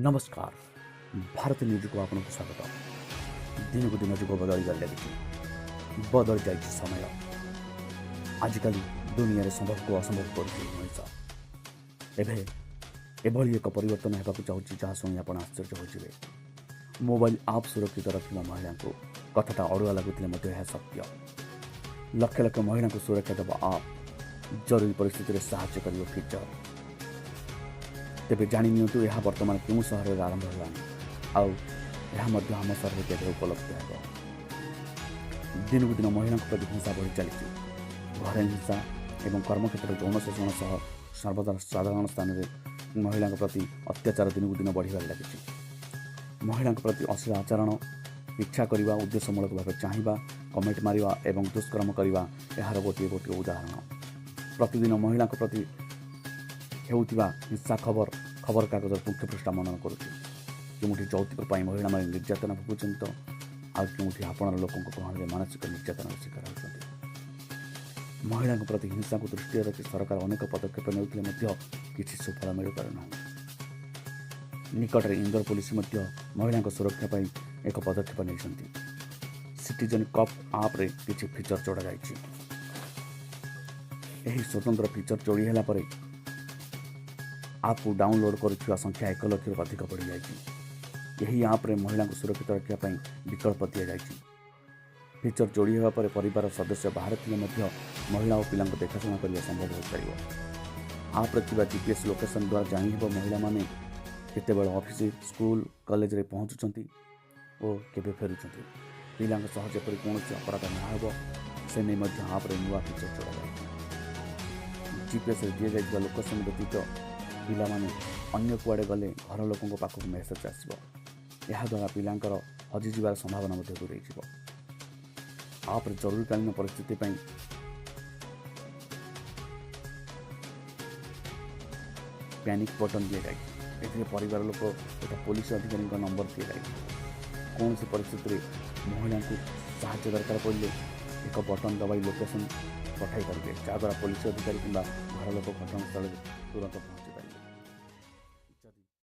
नमस्कार। भारत न्यूज को आपको स्वागत। दिन को दिन जुग बदल लगी बदल जा समय आजिकल दुनिया रे संभव को असंभव कर एभली एक परिवर्तन होगा चाहूँगी जहाँ शुणी आप आश्चर्य हो। मोबाइल आप सुरक्षित रखा महिला को कथाटा अड़ुआ लगुले सत्य। लक्ष लक्ष महिला को सुरक्षा देवा आप जरूरी परिस्थिति साहाय्य कर फीचर। तेरे जाणी यह बर्तमान क्यों सहर में आरंभ होगा आम सहर केवे उपलब्ध है। दिन को दिन महिला प्रति हिंसा बढ़ी चली। घर हिंसा एवं कर्मक्षेत्र यौन शोषण सह सर्वदा साधारण स्थान में महिला प्रति अत्याचार दिन को दिन बढ़ार लगी। महिला प्रति अश्लील आचरण इच्छा करने उद्देश्यमूलक भाव चाहिए कमेंट मारिबा एवं दुष्कर्म करने यार गोटे गोटे उदाहरण। प्रतिदिन महिला प्रति होता हिंसा खबर कागज मुख्य पृष्ठा मनन करुँचे। यौतिक महिला मैंने निर्यातना भोगुं तो आउटी आपण लोक गहन मानसिक निर्यातन शिकार होती। महिला प्रति हिंसा को दृष्टि रखी सरकार अनेक पदक्षेप नेउथिले किसी सुफल मिल पारना। निकट में इंदौर पुलिस महिला सुरक्षा पर एक पदक्षेप नहीं। सिटीजन कप आप रे किसी फीचर जोड़ा जाइए। स्वतंत्र फीचर जोड़ी है आप को डाउनलोड करुवा संख्या 1 लाख अधिक बढ़ी जाएगी। आप रे महिला को सुरक्षित रखापी विकल्प दि जाए। फीचर जोड़ी होगा परिवार सदस्य बाहर थे महिला और पिला देखाशुना करने संभव हो पार। आप जीपीएस लोकेशन द्वारा जानी महिला माने केतेबेले ऑफिस स्कूल कॉलेज रे पहुँचुंट और केबे फेरुंट। पिला जपरी कौन अपराध ना हो से नहीं आप नुआ फीचर जोड़ा जाए। जीपीएस दि जा लोकेशन व्यतीत पिला माने अन्य कुआड़े गले घर लोकों पाखक मेसेज आसो। याद्वारा पिलांकर हजिजार संभावना दूरे। आप जरूरीकालीन परिस्थिति पैनिक बटन दि जाए। परिवार लोक तथा पुलिस अधिकारी नंबर दि जाए। कौन सी परिस्थिति महिला को साहाय्य दरकार पड़े एक बटन दबाई लोकेशन पठाई पारे जहाद्वारा पुलिस अधिकारी कि घर लोक घटनास्थल तुरंत